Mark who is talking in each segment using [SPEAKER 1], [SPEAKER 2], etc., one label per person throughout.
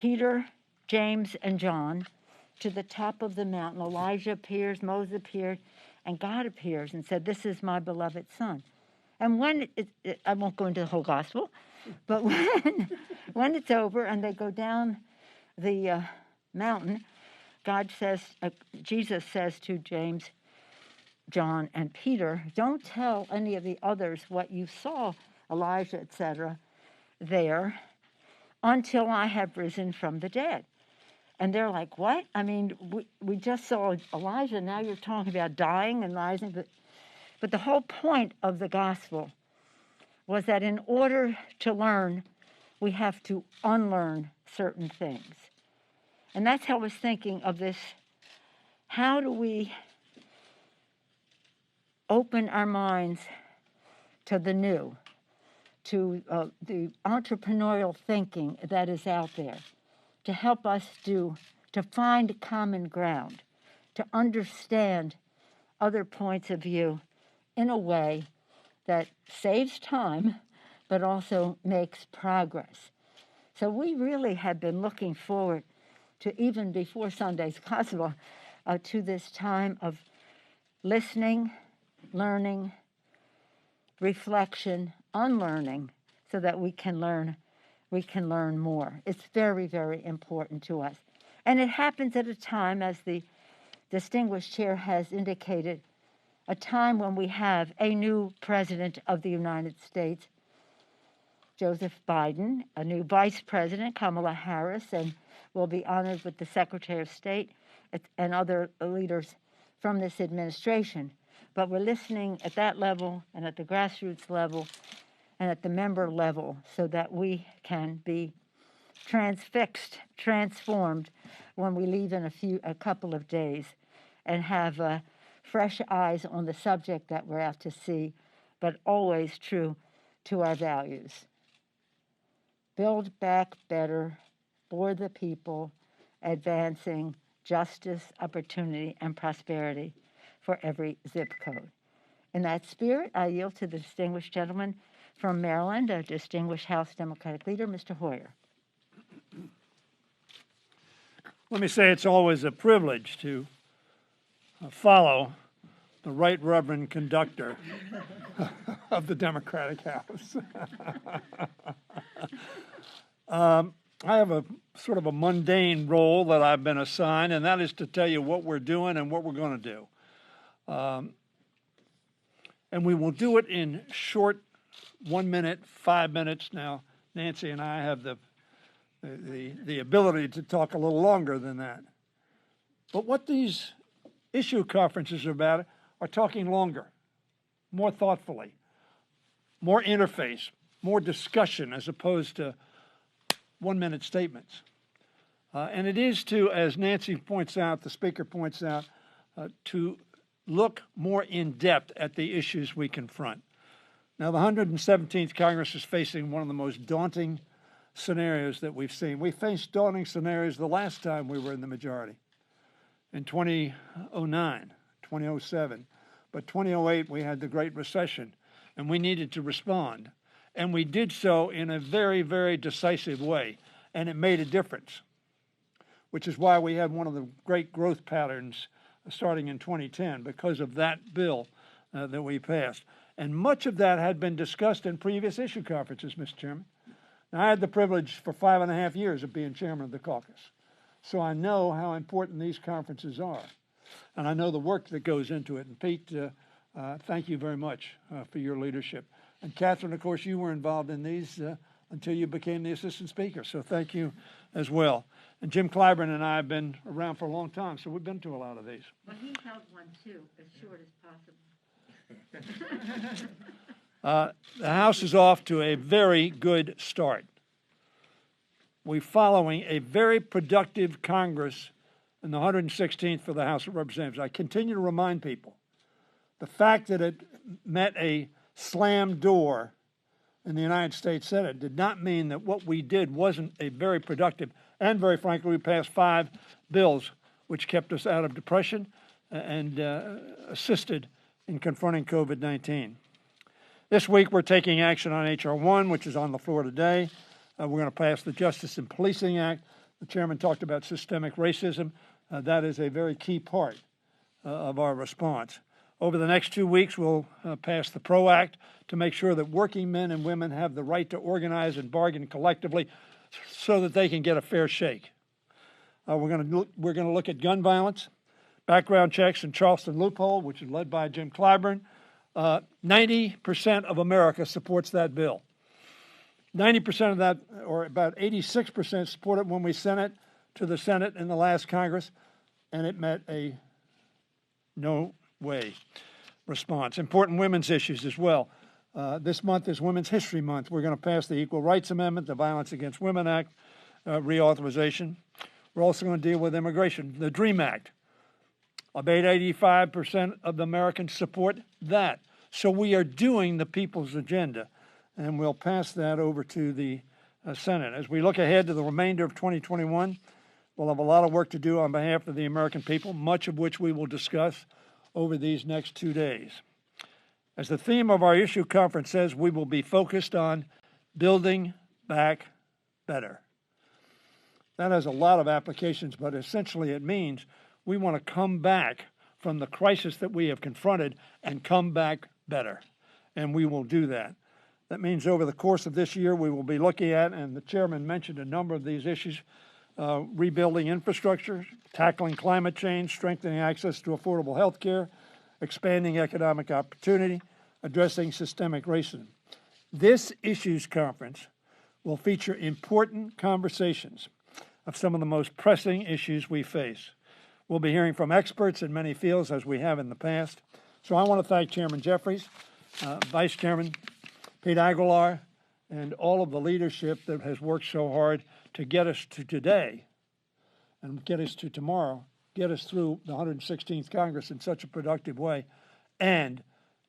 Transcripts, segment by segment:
[SPEAKER 1] Peter, James, and John to the top of the mountain. Elijah appears, Moses appeared, and God appears and said, "This is my beloved son." And when I won't go into the whole gospel, but when it's over and they go down the mountain, Jesus says to James, John, and Peter, "Don't tell any of the others what you saw, Elijah, etc., there, until I have risen from the dead." And they're like, "What? I mean, we just saw Elijah. Now you're talking about dying and rising." But the whole point of the gospel was that in order to learn, we have to unlearn certain things. And that's how I was thinking of this. How do we open our minds to the new, to the entrepreneurial thinking that is out there, to help us to find common ground, to understand other points of view in a way that saves time, but also makes progress. So we really have been looking forward to, even before Sunday's Gospel, to this time of listening, learning, reflection, unlearning, so that we can learn more. It's very, very important to us. And it happens at a time, as the distinguished chair has indicated, a time when we have a new president of the United States, Joseph Biden, a new vice president, Kamala Harris, and we'll be honored with the Secretary of State and other leaders from this administration. But we're listening at that level and at the grassroots level and at the member level so that we can be transformed when we leave in a couple of days and have fresh eyes on the subject that we're out to see, but always true to our values. Build back better for the people, advancing justice, opportunity, and prosperity for every zip code. In that spirit, I yield to the distinguished gentleman from Maryland, a distinguished House Democratic leader, Mr. Hoyer.
[SPEAKER 2] Let me say it's always a privilege to follow the Right Reverend Conductor of the Democratic House. I have a sort of a mundane role that I've been assigned, and that is to tell you what we're doing and what we're going to do. And we will do it in short 1 minute, 5 minutes. Now, Nancy and I have the ability to talk a little longer than that. But what these issue conferences are about are talking longer, more thoughtfully, more interface, more discussion as opposed to 1 minute statements. And it is to, as Nancy points out, the speaker points out, to look more in depth at the issues we confront. Now, the 117th Congress is facing one of the most daunting scenarios that we've seen. We faced daunting scenarios the last time we were in the majority, in 2009, 2007. But 2008, we had the Great Recession, and we needed to respond. And we did so in a very, very decisive way, and it made a difference, which is why we had one of the great growth patterns starting in 2010 because of that bill that we passed. And much of that had been discussed in previous issue conferences, Mr. Chairman. Now, I had the privilege for 5.5 years of being chairman of the caucus, so I know how important these conferences are, and I know the work that goes into it. And Pete, thank you very much for your leadership. And Catherine, of course, you were involved in these until you became the assistant speaker, so thank you as well. And Jim Clyburn and I have been around for a long time, so we've been to a lot of these.
[SPEAKER 1] Well, he held one too, as short as possible.
[SPEAKER 2] The House is off to a very good start. We're following a very productive Congress in the 116th for the House of Representatives. I continue to remind people, the fact that it met a slam door in the United States Senate did not mean that what we did wasn't a very productive, and very frankly, we passed 5 bills which kept us out of depression and assisted in confronting COVID-19. This week, we're taking action on H.R. 1, which is on the floor today. We're going to pass the Justice and Policing Act. The chairman talked about systemic racism. That is a very key part of our response. Over the next 2 weeks, we'll pass the PRO Act to make sure that working men and women have the right to organize and bargain collectively so that they can get a fair shake. We're going to look at gun violence, background checks, and Charleston loophole, which is led by Jim Clyburn. 90% of America supports that bill. 90% of that, or about 86%, supported when we sent it to the Senate in the last Congress, and it met a no way response. Important women's issues as well. This month is Women's History Month. We're going to pass the Equal Rights Amendment, the Violence Against Women Act reauthorization. We're also going to deal with immigration, the DREAM Act. About 85% of the Americans support that. So we are doing the people's agenda, and we'll pass that over to the Senate. As we look ahead to the remainder of 2021, we'll have a lot of work to do on behalf of the American people, much of which we will discuss over these next 2 days. As the theme of our issue conference says, we will be focused on building back better. That has a lot of applications, but essentially it means we want to come back from the crisis that we have confronted and come back better, and we will do that. That means over the course of this year, we will be looking at, and the chairman mentioned a number of these issues, rebuilding infrastructure, tackling climate change, strengthening access to affordable health care, expanding economic opportunity, addressing systemic racism. This issues conference will feature important conversations of some of the most pressing issues we face. We'll be hearing from experts in many fields as we have in the past. So I want to thank Chairman Jeffries, Vice Chairman Pete Aguilar, and all of the leadership that has worked so hard to get us to today and get us to tomorrow, get us through the 116th Congress in such a productive way. And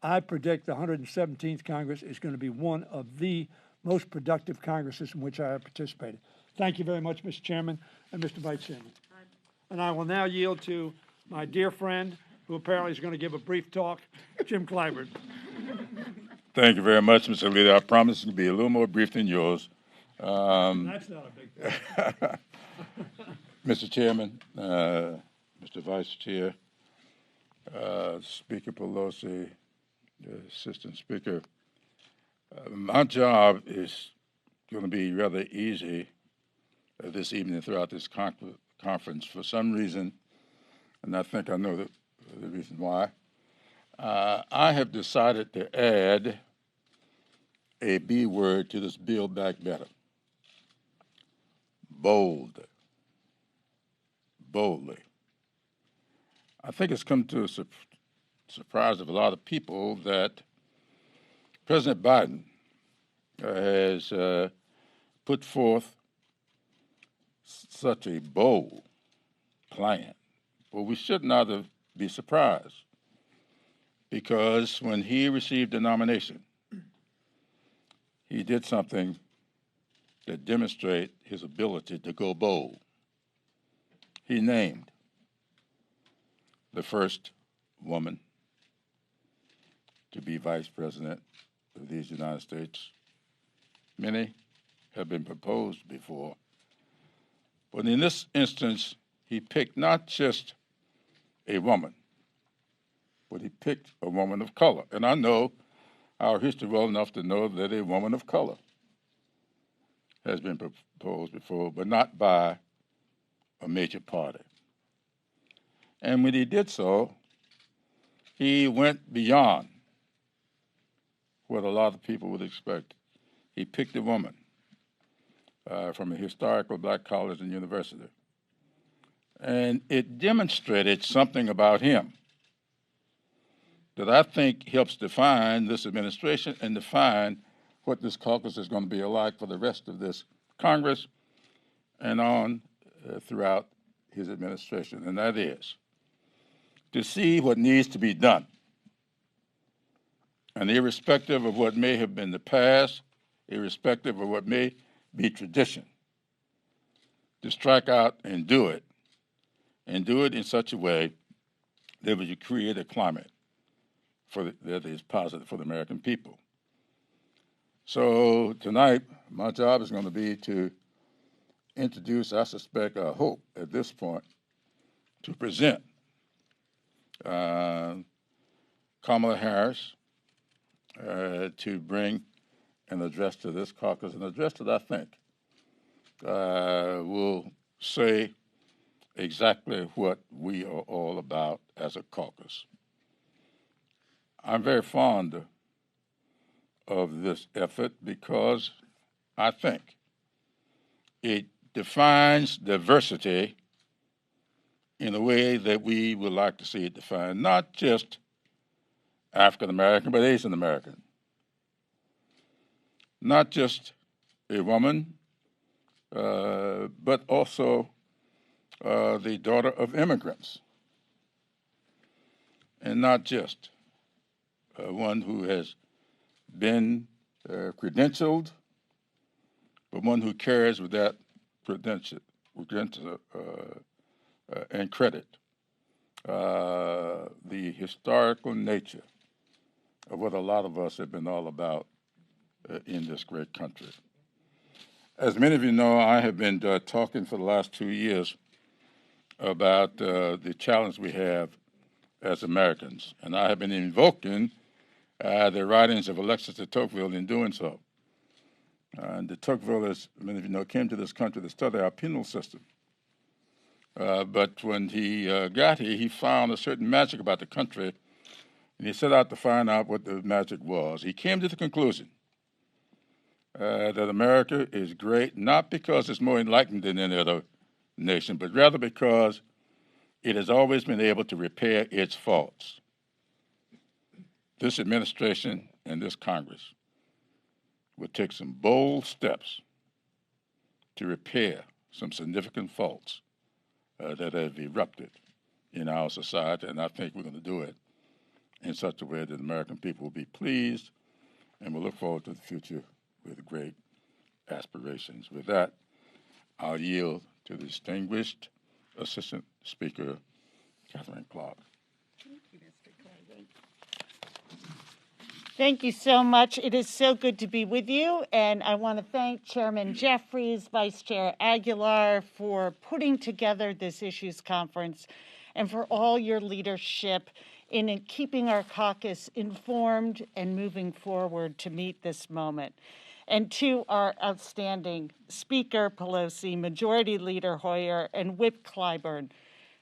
[SPEAKER 2] I predict the 117th Congress is going to be one of the most productive Congresses in which I have participated. Thank you very much, Mr. Chairman and Mr. Vice Chairman. And I will now yield to my dear friend, who apparently is going to give a brief talk, Jim Clyburn.
[SPEAKER 3] Thank you very much, Mr. Leader. I promise to be a little more brief than yours.
[SPEAKER 2] That's not a big thing.
[SPEAKER 3] Mr. Chairman, Mr. Vice Chair, Speaker Pelosi, the Assistant Speaker, my job is going to be rather easy this evening throughout this conference for some reason, and I think I know the reason why. I have decided to add a B word to this Build Back Better. Bold. Boldly. I think it's come to a surprise of a lot of people that President Biden has put forth such a bold plan. Well, we should not be surprised, because when he received the nomination, he did something that demonstrated his ability to go bold. He named the first woman to be vice president of these United States. Many have been proposed before, but in this instance, he picked not just a woman, but he picked a woman of color. And I know our history well enough to know that a woman of color has been proposed before, but not by a major party. And when he did so, he went beyond what a lot of people would expect. He picked a woman from a historical black college and university. And it demonstrated something about him that I think helps define this administration and define what this caucus is going to be like for the rest of this Congress and on throughout his administration, and that is to see what needs to be done. And irrespective of what may have been the past, irrespective of what may be tradition, to strike out and do it in such a way that we create a climate that is positive for the American people. So tonight, my job is going to be to introduce, I suspect, I hope at this point, to present Kamala Harris to bring an address to this caucus, an address that I think will say exactly what we are all about as a caucus. I'm very fond of this effort because I think it defines diversity in a way that we would like to see it defined, not just African American, but Asian American. Not just a woman, but also the daughter of immigrants. And not just one who has been credentialed, but one who carries with that credential and credit the historical nature of what a lot of us have been all about in this great country. As many of you know, I have been talking for the last 2 years about the challenge we have as Americans, and I have been invoking the writings of Alexis de Tocqueville in doing so. And de Tocqueville, as many of you know, came to this country to study our penal system. But when he got here, he found a certain magic about the country, and he set out to find out what the magic was. He came to the conclusion that America is great, not because it's more enlightened than any other nation, but rather because it has always been able to repair its faults. This administration and this Congress will take some bold steps to repair some significant faults that have erupted in our society, and I think we're going to do it in such a way that the American people will be pleased and will look forward to the future with great aspirations. With that, I'll yield to the distinguished Assistant Speaker, Catherine Clark.
[SPEAKER 4] Thank you so much. It is so good to be with you, and I want to thank Chairman Jeffries, Vice Chair Aguilar for putting together this issues conference and for all your leadership in keeping our caucus informed and moving forward to meet this moment. And to our outstanding Speaker Pelosi, Majority Leader Hoyer, and Whip Clyburn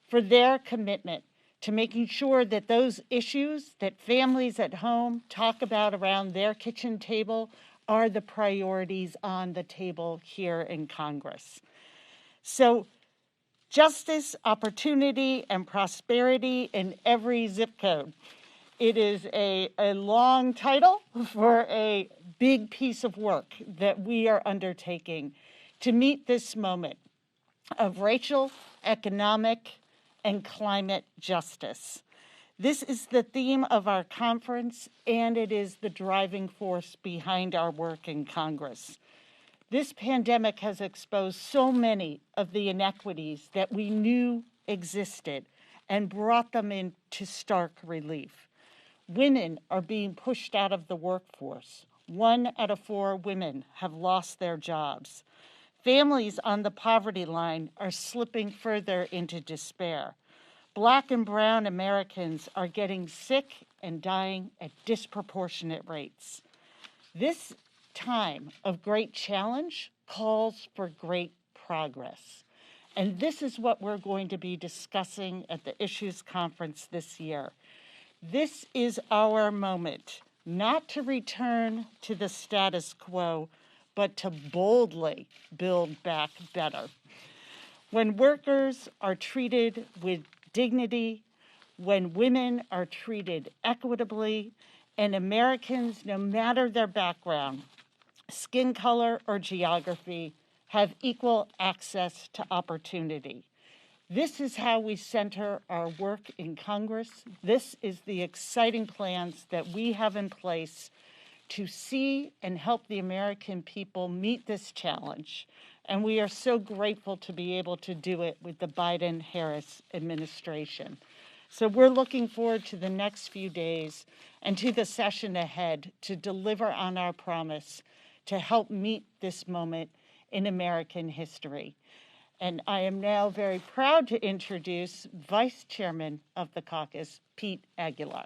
[SPEAKER 4] for their commitment to making sure that those issues that families at home talk about around their kitchen table are the priorities on the table here in Congress. So justice, opportunity, and prosperity in every zip code. It is a long title for a big piece of work that we are undertaking to meet this moment of racial, economic, and climate justice. This is the theme of our conference, and it is the driving force behind our work in Congress. This pandemic has exposed so many of the inequities that we knew existed and brought them into stark relief. Women are being pushed out of the workforce. 1 out of 4 women have lost their jobs. Families on the poverty line are slipping further into despair. Black and brown Americans are getting sick and dying at disproportionate rates. This time of great challenge calls for great progress. And this is what we're going to be discussing at the Issues Conference this year. This is our moment, not to return to the status quo, but to boldly build back better. When workers are treated with dignity, when women are treated equitably, and Americans, no matter their background, skin color, or geography, have equal access to opportunity. This is how we center our work in Congress. This is the exciting plans that we have in place to see and help the American people meet this challenge. And we are so grateful to be able to do it with the Biden-Harris administration. So we're looking forward to the next few days and to the session ahead to deliver on our promise to help meet this moment in American history. And I am now very proud to introduce Vice Chairman of the caucus, Pete Aguilar.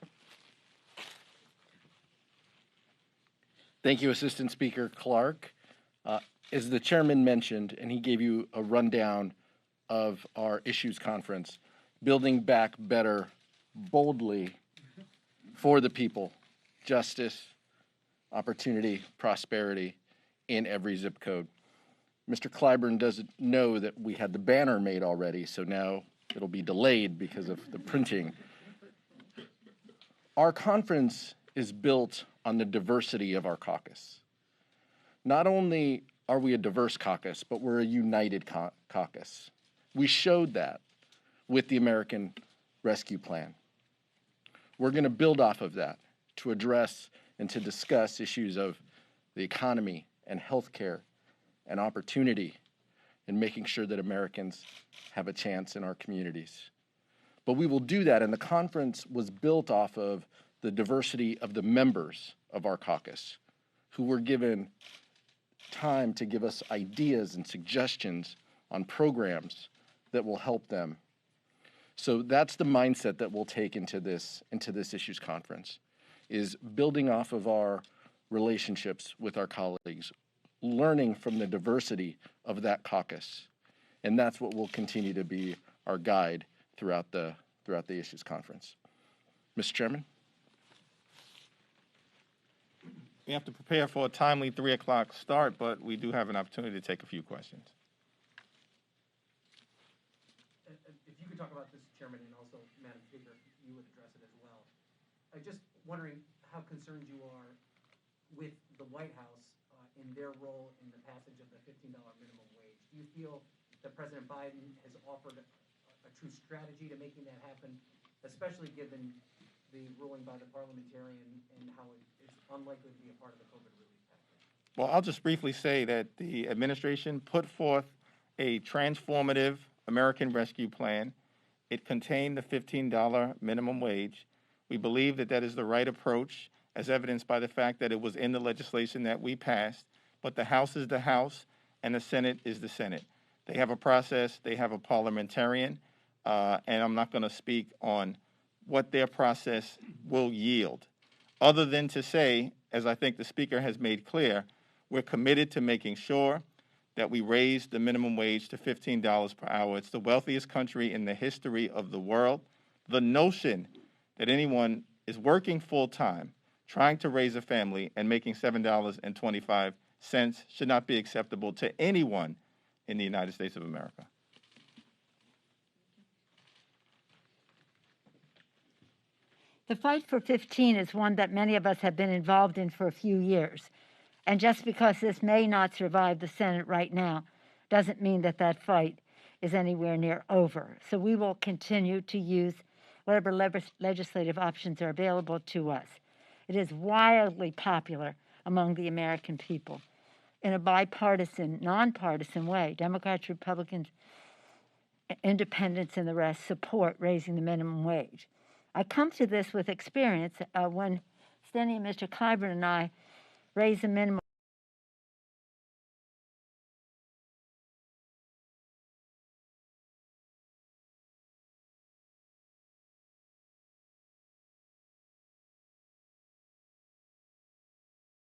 [SPEAKER 5] Thank you, Assistant Speaker Clark. As the chairman mentioned, and he gave you a rundown of our issues conference, Building Back Better boldly for the people, justice, opportunity, prosperity in every zip code. Mr. Clyburn doesn't know that we had the banner made already, so now it'll be delayed because of the printing. Our conference is built on the diversity of our caucus. Not only are we a diverse caucus, but we're a united caucus. We showed that with the American Rescue Plan. We're going to build off of that to address and to discuss issues of the economy and healthcare and opportunity and making sure that Americans have a chance in our communities. But we will do that, and the conference was built off of the diversity of the members of our caucus who were given time to give us ideas and suggestions on programs that will help them. So that's the mindset that we'll take into this issues conference, is building off of our relationships with our colleagues, learning from the diversity of that caucus. And that's what will continue to be our guide throughout the issues conference. Mr. Chairman?
[SPEAKER 6] We have to prepare for a timely 3 o'clock start, but we do have an opportunity to take a few questions.
[SPEAKER 7] If you could talk about this, Chairman, and also, Madam Speaker, if you would address it as well. I'm just wondering how concerned you are with the White House in their role in the passage of the $15 minimum wage. Do you feel that President Biden has offered a true strategy to making that happen, especially given the ruling by the parliamentarian and how it is unlikely to be a part of the COVID relief package?
[SPEAKER 6] Well, I'll just briefly say that the administration put forth a transformative American Rescue Plan. It contained the $15 minimum wage. We believe that that is the right approach, as evidenced by the fact that it was in the legislation that we passed. But the House is the House, and the Senate is the Senate. They have a process, they have a parliamentarian, and I'm not going to speak on what their process will yield, other than to say, as I think the Speaker has made clear, we're committed to making sure that we raise the minimum wage to $15 per hour. It's the wealthiest country in the history of the world. The notion that anyone is working full-time, trying to raise a family, and making $7.25 should not be acceptable to anyone in the United States of America.
[SPEAKER 1] The fight for 15 is one that many of us have been involved in for a few years. And just because this may not survive the Senate right now doesn't mean that that fight is anywhere near over. So we will continue to use whatever legislative options are available to us. It is wildly popular among the American people in a bipartisan, nonpartisan way. Democrats, Republicans, independents, and the rest support raising the minimum wage. I come to this with experience when Steny and Mr. Clyburn and I raised the minimum